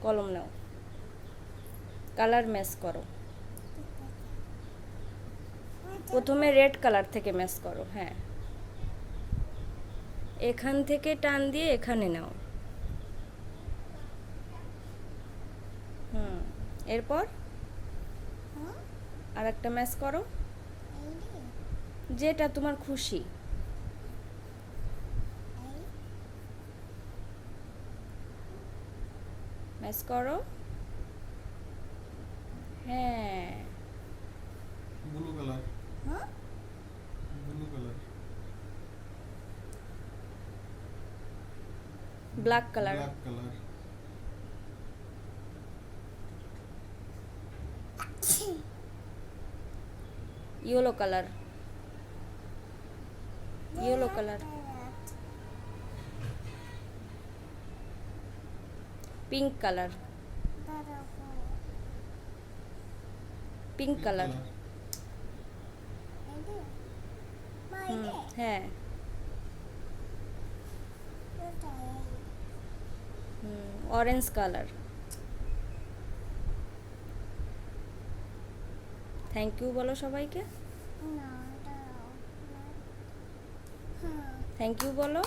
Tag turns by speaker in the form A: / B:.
A: কলম নাও, colour match করো। প্রথমে রেড কালার থেকে ম্যাচ করো। হ্যাঁ, এখান থেকে টান দিয়ে এখানে নাও। এরপর আর একটা ম্যাচ করো, যেটা তোমার খুশি। ম্যাচ করো। হ্যাঁ,
B: blue colour, blue colour,
A: black colour,
B: black colour,
A: yellow colour, yellow colour, pink colour, pink colour. হ্যাঁ, অরেঞ্জ কালার। থ্যাংক ইউ বলো সবাইকে। থ্যাংক ইউ বলো।